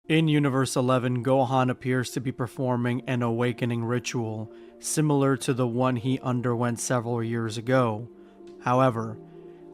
In Universe 11, Gohan appears to be performing an awakening ritual, similar to the one he underwent several years ago. However,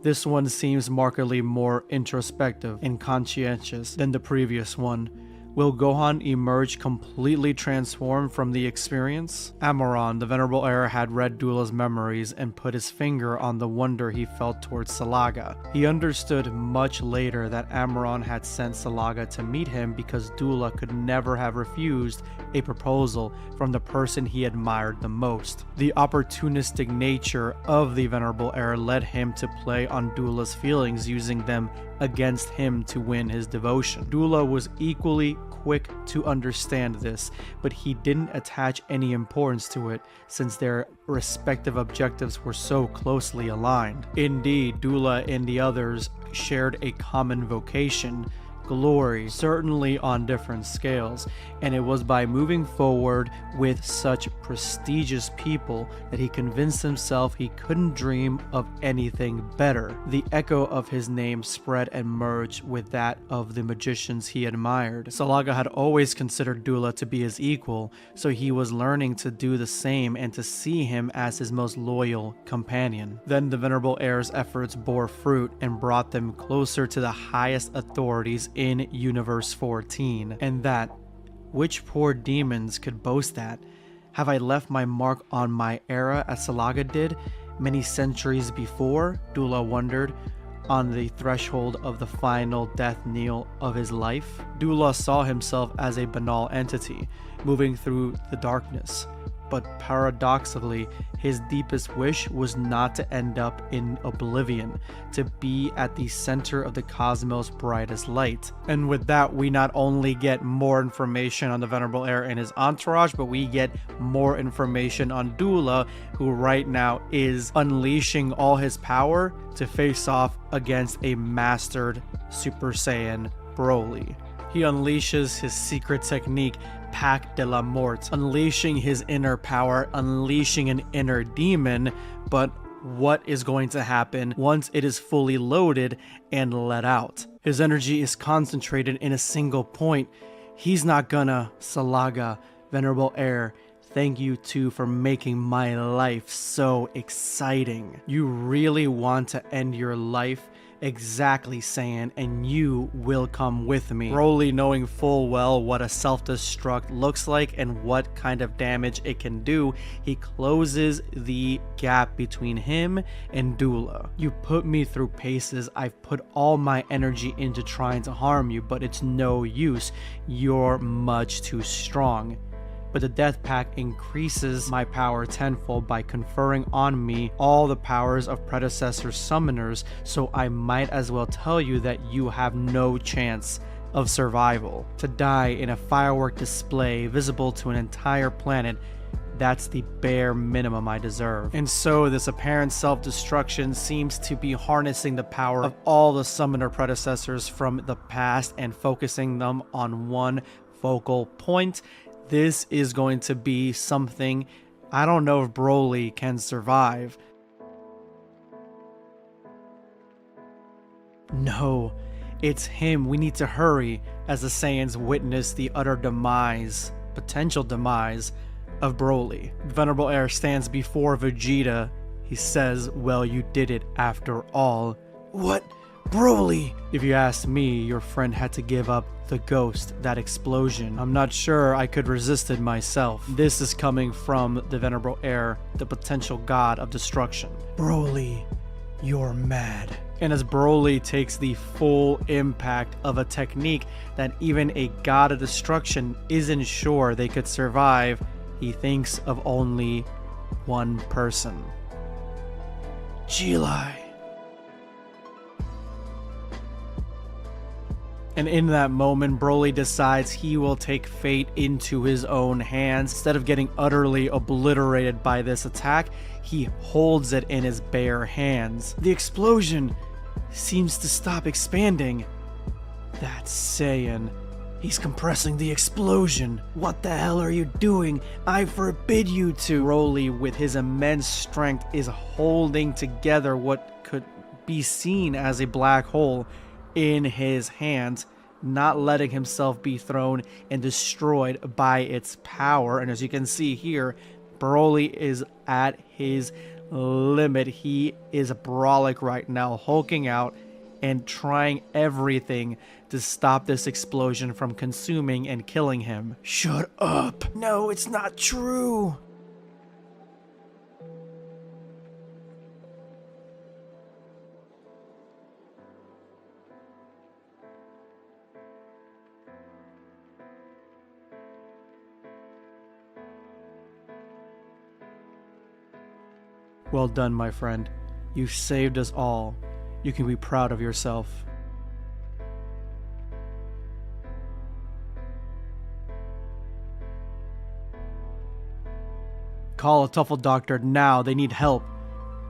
this one seems markedly more introspective and conscientious than the previous one. Will Gohan emerge completely transformed from the experience? Amaron, the Venerable Heir, had read Doula's memories and put his finger on the wonder he felt towards Salaga. He understood much later that Amaron had sent Salaga to meet him because Doula could never have refused a proposal from the person he admired the most. The opportunistic nature of the Venerable Heir led him to play on Doula's feelings, using them against him to win his devotion. Doula was equally quick to understand this, but he didn't attach any importance to it since their respective objectives were so closely aligned. Indeed, Doula and the others shared a common vocation, glory, certainly on different scales, and it was by moving forward with such prestigious people that he convinced himself he couldn't dream of anything better. The echo of his name spread and merged with that of the magicians he admired. Salaga had always considered Doula to be his equal, so he was learning to do the same and to see him as his most loyal companion. Then the Venerable Heir's efforts bore fruit and brought them closer to the highest authorities in Universe 14, and that, which poor demons could boast that? Have I left my mark on my era as Salaga did many centuries before? Doula wondered, on the threshold of the final death knell of his life. Doula saw himself as a banal entity, moving through the darkness. But paradoxically, his deepest wish was not to end up in oblivion, to be at the center of the cosmos' brightest light. And with that, we not only get more information on the Venerable Heir and his entourage, but we get more information on Doula, who right now is unleashing all his power to face off against a mastered Super Saiyan Broly. He unleashes his secret technique, Pack de la Mort, unleashing his inner power, unleashing an inner demon. But what is going to happen once it is fully loaded and let out? His energy is concentrated in a single point. He's not gonna. Salaga, Venerable Heir, thank you too for making my life so exciting. You really want to end your life? Exactly, Saiyan, and you will come with me. Broly, knowing full well what a self-destruct looks like and what kind of damage it can do, he closes the gap between him and Doula. You put me through paces. I've put all my energy into trying to harm you, but it's no use. You're much too strong. But the Death Pack increases my power tenfold by conferring on me all the powers of predecessor summoners, so I might as well tell you that you have no chance of survival. To die in a firework display visible to an entire planet, that's the bare minimum I deserve. And so this apparent self-destruction seems to be harnessing the power of all the summoner predecessors from the past and focusing them on one focal point. This is going to be something I don't know if Broly can survive. No, it's him. We need to hurry as the Saiyans witness the utter demise, potential demise, of Broly. The Venerable Heir stands before Vegeta. He says, well, you did it after all. What? Broly! If you ask me, your friend had to give up the ghost, that explosion. I'm not sure I could resist it myself. This is coming from the Venerable Heir, the potential god of destruction. Broly, you're mad. And as Broly takes the full impact of a technique that even a god of destruction isn't sure they could survive, he thinks of only one person. Jilai. And in that moment, Broly decides he will take fate into his own hands. Instead of getting utterly obliterated by this attack, he holds it in his bare hands. The explosion seems to stop expanding. That's Saiyan. He's compressing the explosion. What the hell are you doing? I forbid you to. Broly, with his immense strength, is holding together what could be seen as a black hole in his hands. not letting himself be thrown and destroyed by its power. And as you can see here, Broly is at his limit. He is brawling right now, hulking out and trying everything to stop this explosion from consuming and killing him. Shut up! No, it's not true! Well done, my friend. You saved us all. You can be proud of yourself. Call a Tuffle doctor now. They need help.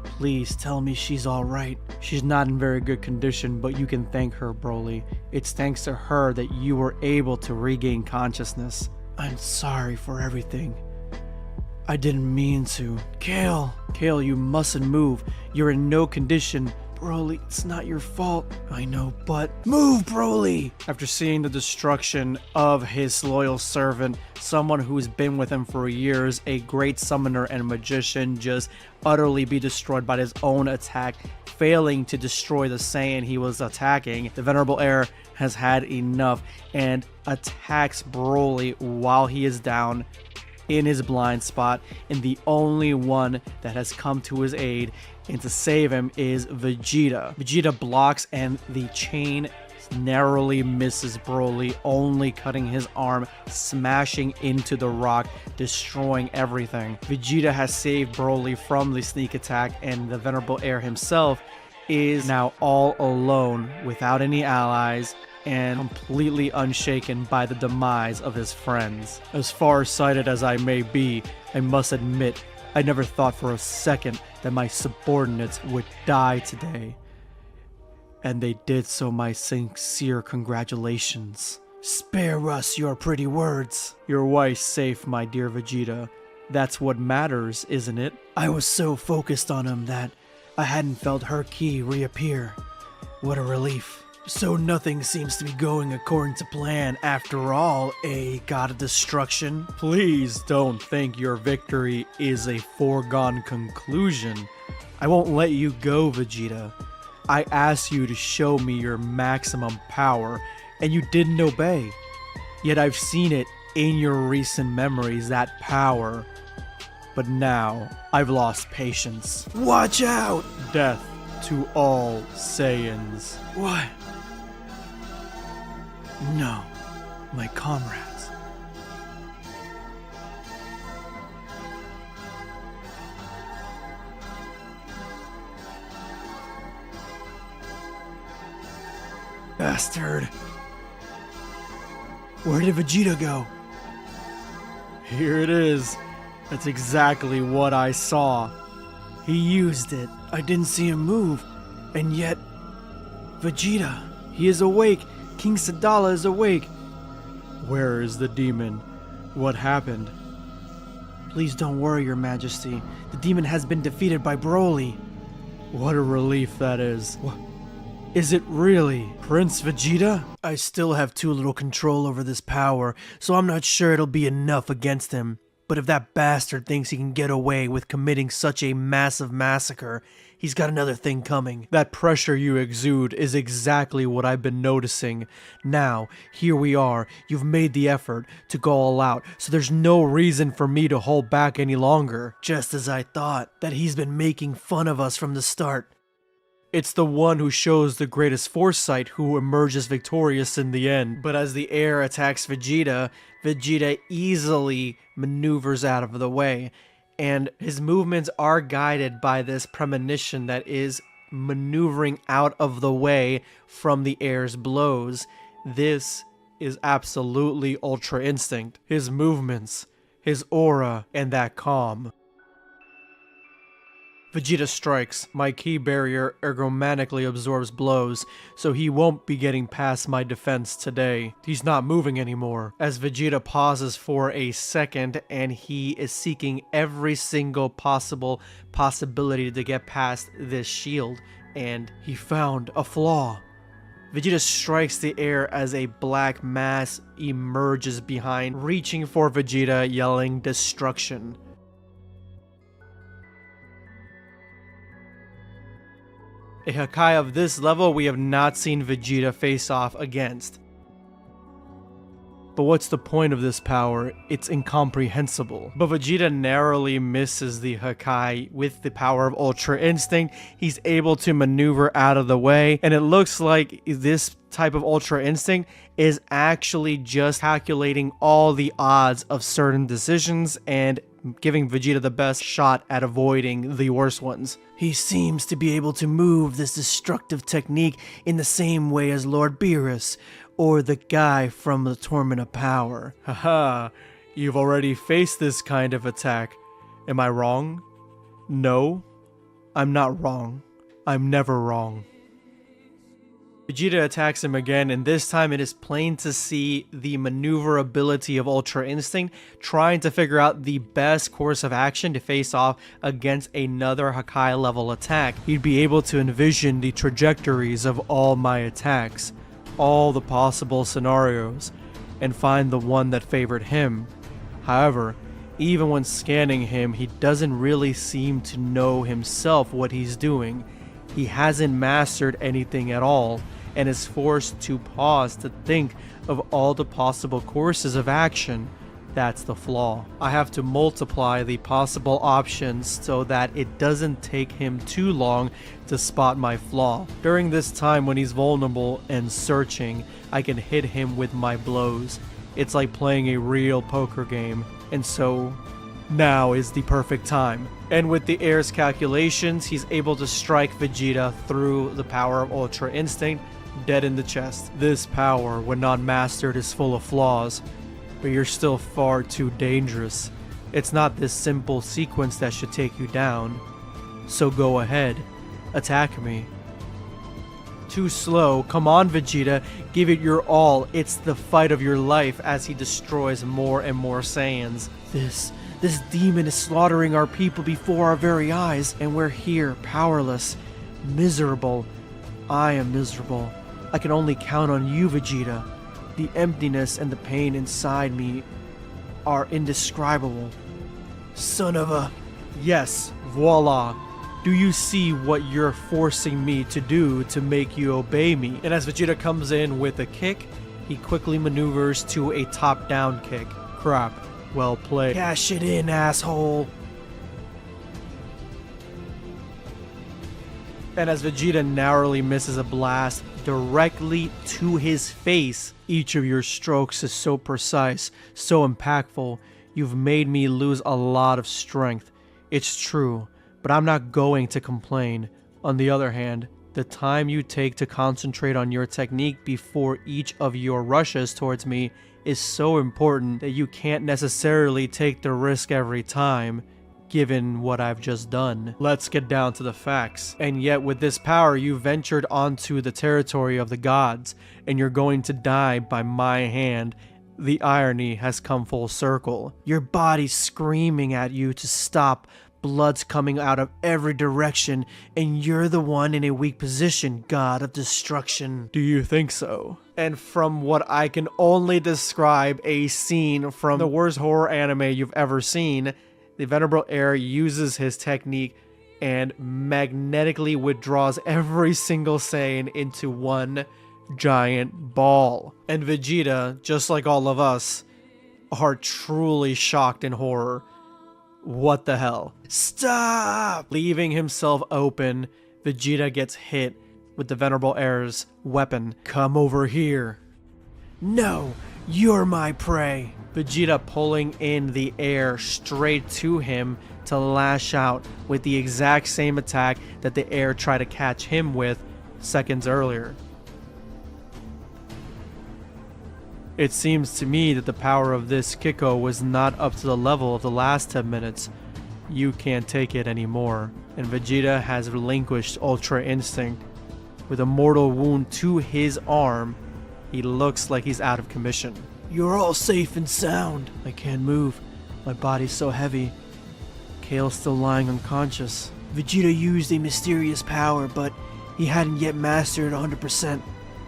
Please tell me she's alright. She's not in very good condition, but you can thank her, Broly. It's thanks to her that you were able to regain consciousness. I'm sorry for everything. I didn't mean to. Kale, you mustn't move. You're in no condition. Broly, it's not your fault. I know, but move, Broly! After seeing the destruction of his loyal servant, someone who's been with him for years, a great summoner and magician, just utterly be destroyed by his own attack, failing to destroy the Saiyan he was attacking, the Venerable Heir has had enough and attacks Broly while he is down in his blind spot, and the only one that has come to his aid and to save him is Vegeta. Vegeta blocks and the chain narrowly misses Broly, only cutting his arm, smashing into the rock, destroying everything. Vegeta has saved Broly from the sneak attack, and the Venerable Heir himself is now all alone without any allies and completely unshaken by the demise of his friends. As far-sighted as I may be, I must admit, I never thought for a second that my subordinates would die today. And they did, so my sincere congratulations. Spare us your pretty words. Your wife's safe, my dear Vegeta. That's what matters, isn't it? I was so focused on him that I hadn't felt her ki reappear. What a relief. So nothing seems to be going according to plan after all, god of destruction? Please don't think your victory is a foregone conclusion. I won't let you go, Vegeta. I asked you to show me your maximum power, and you didn't obey. Yet I've seen it in your recent memories, that power. But now, I've lost patience. Watch out! Death to all Saiyans. What? No, my comrades. Bastard. Where did Vegeta go? Here it is. That's exactly what I saw. He used it. I didn't see him move. And yet, Vegeta, he is awake. King Sadala is awake. Where is the demon? What happened? Please don't worry, Your Majesty. The demon has been defeated by Broly. What a relief that is. What? Is it really Prince Vegeta? I still have too little control over this power, so I'm not sure it'll be enough against him. But if that bastard thinks he can get away with committing such a massive massacre, he's got another thing coming. That pressure you exude is exactly what I've been noticing. Now, here we are. You've made the effort to go all out, so there's no reason for me to hold back any longer. Just as I thought, that he's been making fun of us from the start. It's the one who shows the greatest foresight who emerges victorious in the end. But as the heir attacks Vegeta, Vegeta easily maneuvers out of the way. And his movements are guided by this premonition that is maneuvering out of the way from the heir's blows. This is absolutely Ultra Instinct. His movements, his aura, and that calm. Vegeta strikes. My ki barrier ergomatically absorbs blows, so he won't be getting past my defense today. He's not moving anymore. As Vegeta pauses for a second and he is seeking every single possibility to get past this shield, and he found a flaw. Vegeta strikes the air as a black mass emerges behind, reaching for Vegeta, yelling destruction. A Hakai of this level we have not seen Vegeta face off against. But what's the point of this power? It's incomprehensible. But Vegeta narrowly misses the Hakai with the power of Ultra Instinct. He's able to maneuver out of the way, and it looks like this type of Ultra Instinct is actually just calculating all the odds of certain decisions and giving Vegeta the best shot at avoiding the worst ones. He seems to be able to move this destructive technique in the same way as Lord Beerus, or the guy from the Tournament of Power. Haha, you've already faced this kind of attack. Am I wrong? No, I'm not wrong. I'm never wrong. Vegeta attacks him again, and this time it is plain to see the maneuverability of Ultra Instinct, trying to figure out the best course of action to face off against another Hakai level attack. He'd be able to envision the trajectories of all my attacks, all the possible scenarios, and find the one that favored him. However, even when scanning him, he doesn't really seem to know himself what he's doing. He hasn't mastered anything at all, and is forced to pause to think of all the possible courses of action. That's the flaw. I have to multiply the possible options so that it doesn't take him too long to spot my flaw. During this time when he's vulnerable and searching, I can hit him with my blows. It's like playing a real poker game, and so now is the perfect time. And with the heir's calculations, he's able to strike Vegeta through the power of Ultra Instinct, dead in the chest. This power, when not mastered, is full of flaws, but you're still far too dangerous. It's not this simple sequence that should take you down. So go ahead, attack me. Too slow. Come on, Vegeta, give it your all. It's the fight of your life as he destroys more and more Saiyans. This demon is slaughtering our people before our very eyes, and we're here, powerless, miserable. I am miserable. I can only count on you, Vegeta. The emptiness and the pain inside me are indescribable. Son of a... Yes, voila. Do you see what you're forcing me to do to make you obey me? And as Vegeta comes in with a kick, he quickly maneuvers to a top-down kick. Crap. Well played. Cash it in, asshole. And as Vegeta narrowly misses a blast directly to his face, each of your strokes is so precise, so impactful. You've made me lose a lot of strength. It's true, but I'm not going to complain. On the other hand, the time you take to concentrate on your technique before each of your rushes towards me is so important that you can't necessarily take the risk every time, given what I've just done. Let's get down to the facts. And yet with this power, you ventured onto the territory of the gods, and you're going to die by my hand. The irony has come full circle. Your body's screaming at you to stop. Blood's coming out of every direction, and you're the one in a weak position, god of destruction. Do you think so? And from what I can only describe a scene from the worst horror anime you've ever seen, the Venerable Heir uses his technique and magnetically withdraws every single Saiyan into one giant ball. And Vegeta, just like all of us, are truly shocked in horror. What the hell? Stop! Leaving himself open, Vegeta gets hit with the Venerable Heir's weapon. Come over here. No, you're my prey. Vegeta pulling in the air straight to him to lash out with the exact same attack that the air tried to catch him with seconds earlier. It seems to me that the power of this Kiko was not up to the level of the last 10 minutes. You can't take it anymore. And Vegeta has relinquished Ultra Instinct. With a mortal wound to his arm, he looks like he's out of commission. You're all safe and sound. I can't move. My body's so heavy. Kale's still lying unconscious. Vegeta used a mysterious power, but he hadn't yet mastered it 100%.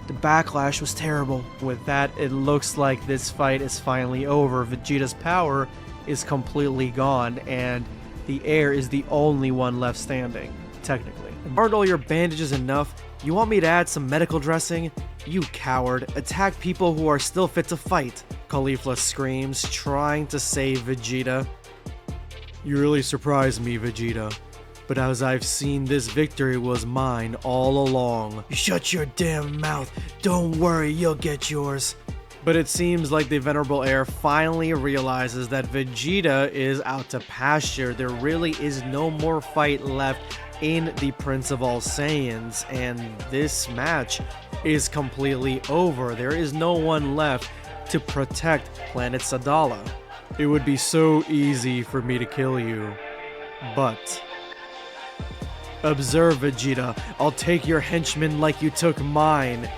The backlash was terrible. With that, it looks like this fight is finally over. Vegeta's power is completely gone, and the heir is the only one left standing, technically. Aren't all your bandages enough? You want me to add some medical dressing? You coward. Attack people who are still fit to fight. Caulifla screams, trying to save Vegeta. You really surprised me, Vegeta. But as I've seen, this victory was mine all along. Shut your damn mouth. Don't worry, you'll get yours. But it seems like the Venerable Heir finally realizes that Vegeta is out to pasture. There really is no more fight left in the Prince of All Saiyans, and this match is completely over. There is no one left to protect Planet Sadala. It would be so easy for me to kill you, but... Observe, Vegeta. I'll take your henchmen like you took mine.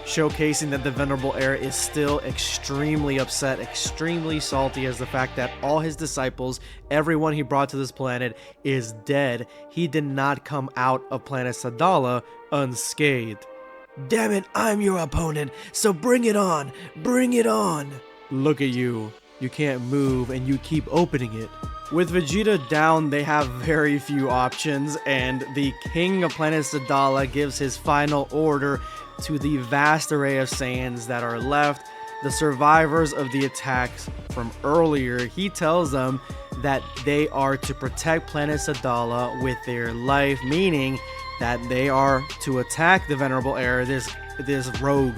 Showcasing that the Venerable Heir is still extremely upset, extremely salty as the fact that all his disciples, everyone he brought to this planet, is dead. He did not come out of Planet Sadala unscathed. Damn it, I'm your opponent, so bring it on! Bring it on! Look at you. You can't move and you keep opening it. With Vegeta down, they have very few options, and the King of Planet Sadala gives his final order to the vast array of Saiyans that are left, the survivors of the attacks from earlier. He tells them that they are to protect Planet Sadala with their life, meaning that they are to attack the Venerable Heir, this rogue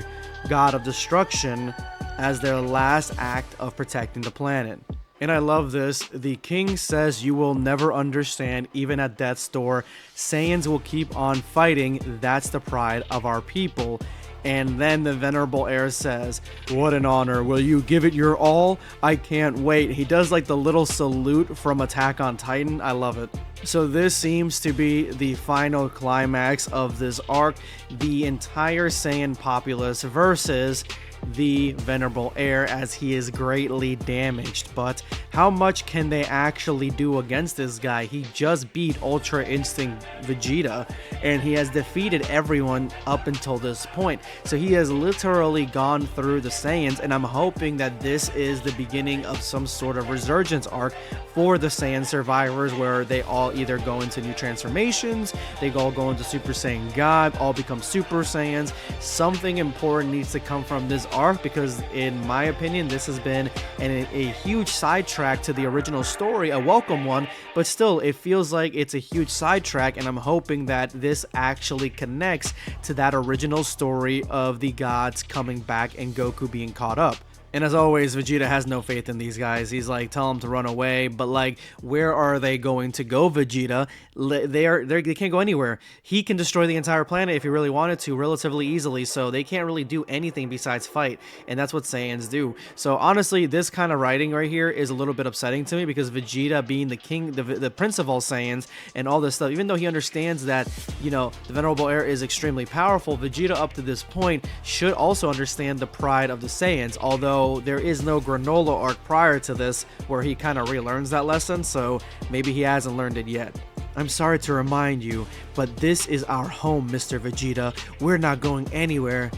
god of destruction, as their last act of protecting the planet. And I love this. The king says you will never understand, even at death's door. Saiyans will keep on fighting. That's the pride of our people. And then the Venerable Heir says, what an honor. Will you give it your all? I can't wait. He does like the little salute from Attack on Titan. I love it. So this seems to be the final climax of this arc. The entire Saiyan populace versus the Venerable Heir, as he is greatly damaged. But how much can they actually do against this guy? He just beat Ultra Instinct Vegeta, and he has defeated everyone up until this point. So he has literally gone through the Saiyans, and I'm hoping that this is the beginning of some sort of resurgence arc for the Saiyan survivors, where they all either go into new transformations, they all go into Super Saiyan God, all become Super Saiyans. Something important needs to come from this arc, because in my opinion this has been a huge sidetrack to the original story, a welcome one, but still it feels like it's a huge sidetrack, and I'm hoping that this actually connects to that original story of the gods coming back and Goku being caught up. And as always, Vegeta has no faith in these guys. He's like, tell them to run away, but like, where are they going to go, Vegeta? They can't go anywhere. He can destroy the entire planet if he really wanted to, relatively easily, so they can't really do anything besides fight, and that's what Saiyans do. So honestly, this kind of writing right here is a little bit upsetting to me, because Vegeta being the king, the prince of all Saiyans, and all this stuff, even though he understands that, you know, the Venerable Heir is extremely powerful, Vegeta up to this point should also understand the pride of the Saiyans, although there is no granola arc prior to this where he kind of relearns that lesson, so maybe he hasn't learned it yet. I'm sorry to remind you, but this is our home, Mr. Vegeta. We're not going anywhere.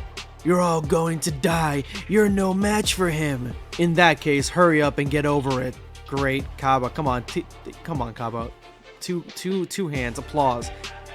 You're all going to die. You're no match for him. In that case, hurry up and get over it. Great, Cabba. Come on, come on, Cabba. Two hands. Applause.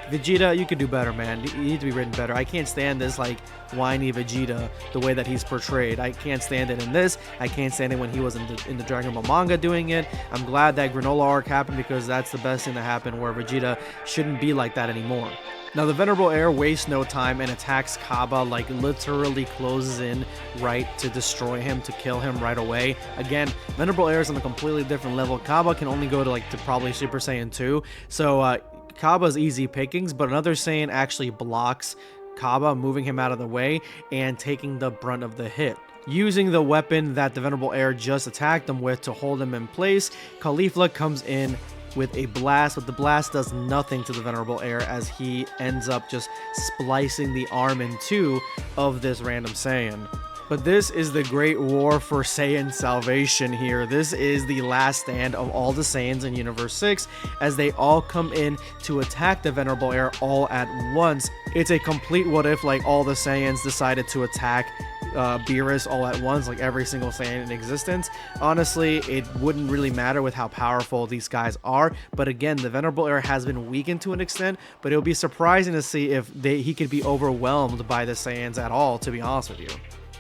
Vegeta, you could do better, man. You need to be written better. I can't stand this, like, whiny Vegeta, the way that he's portrayed. I can't stand it in this. I can't stand it when he was in the Dragon Ball manga doing it. I'm glad that granola arc happened, because that's the best thing to happen, where Vegeta shouldn't be like that anymore. Now, the Venerable Heir wastes no time and attacks Cabba, like literally closes in right to destroy him, to kill him right away. Again, Venerable Heir is on a completely different level. Cabba can only go to probably Super Saiyan 2. So, Cabba's easy pickings, but another Saiyan actually blocks Cabba, moving him out of the way and taking the brunt of the hit. Using the weapon that the Venerable Heir just attacked him with to hold him in place, Caulifla comes in with a blast, but the blast does nothing to the Venerable Heir, as he ends up just splicing the arm in two of this random Saiyan. But this is the great war for Saiyan salvation here. This is the last stand of all the Saiyans in Universe 6 as they all come in to attack the Venerable Heir all at once. It's a complete what if, like all the Saiyans decided to attack Beerus all at once, like every single Saiyan in existence. Honestly, it wouldn't really matter with how powerful these guys are, but again, the Venerable Heir has been weakened to an extent, but it'll be surprising to see if he could be overwhelmed by the Saiyans at all, to be honest with you.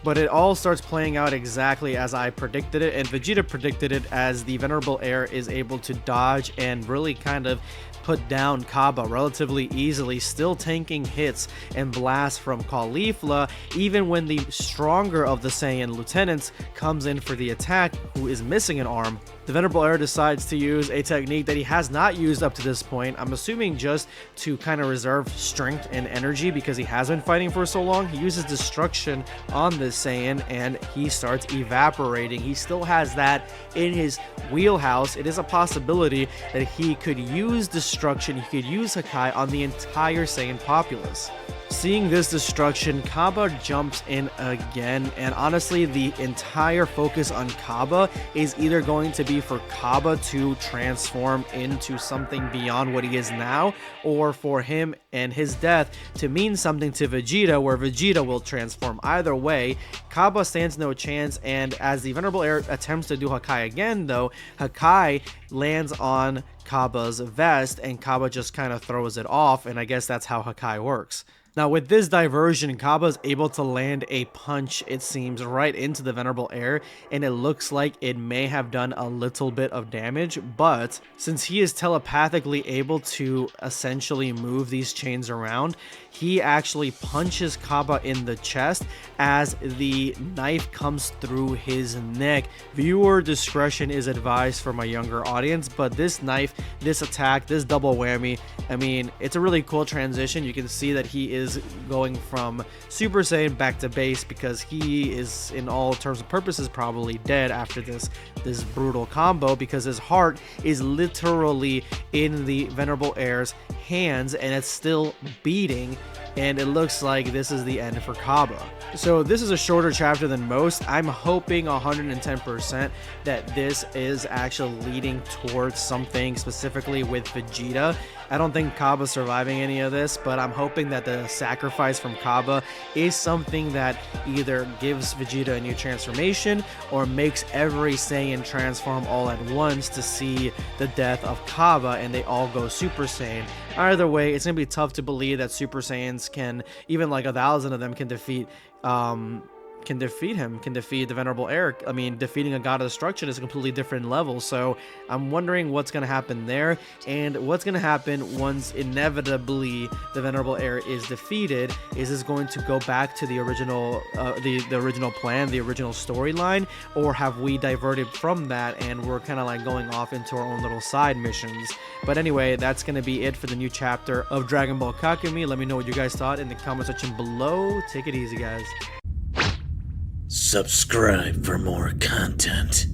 But it all starts playing out exactly as I predicted it, and Vegeta predicted it, as the Venerable Heir is able to dodge and really kind of put down Cabba relatively easily, still tanking hits and blasts from Caulifla, even when the stronger of the Saiyan lieutenants comes in for the attack, who is missing an arm. The Venerable Heir decides to use a technique that he has not used up to this point. I'm assuming just to kind of reserve strength and energy because he has been fighting for so long. He uses Destruction on this Saiyan and he starts evaporating. He still has that in his wheelhouse. It is a possibility that he could use Destruction, he could use Hakai on the entire Saiyan populace. Seeing this destruction, Cabba jumps in again, and honestly, the entire focus on Cabba is either going to be for Cabba to transform into something beyond what he is now, or for him and his death to mean something to Vegeta, where Vegeta will transform. Either way, Cabba stands no chance, and as the Venerable Heir attempts to do Hakai again, though, Hakai lands on Cabba's vest, and Cabba just kind of throws it off, and I guess that's how Hakai works. Now, with this diversion, Cabba is able to land a punch, it seems, right into the Venerable Heir, and it looks like it may have done a little bit of damage, but since he is telepathically able to essentially move these chains around, he actually punches Cabba in the chest as the knife comes through his neck. Viewer discretion is advised for my younger audience, but this knife, this attack, this double whammy, I mean, it's a really cool transition. You can see that he is going from Super Saiyan back to base because he is, in all terms and purposes, probably dead after this brutal combo, because his heart is literally in the Venerable Heir's hands and it's still beating, and it looks like this is the end for Cabba. So this is a shorter chapter than most. I'm hoping 110% that this is actually leading towards something specifically with Vegeta. I don't think Cabba's surviving any of this, but I'm hoping that the sacrifice from Cabba is something that either gives Vegeta a new transformation or makes every Saiyan transform all at once to see the death of Cabba and they all go Super Saiyan. Either way, it's going to be tough to believe that Super Saiyans can, even like 1,000 of them, can defeat the Venerable Heir. I mean, defeating a God of Destruction is a completely different level, so I'm wondering what's going to happen there, and what's going to happen once inevitably the Venerable Heir is defeated. Is this going to go back to the original the original plan, the original storyline, or have we diverted from that and we're kind of like going off into our own little side missions? But anyway, that's going to be it for the new chapter of Dragon Ball Kakumei. Let me know what you guys thought in the comment section below. Take it easy, guys. Subscribe for more content.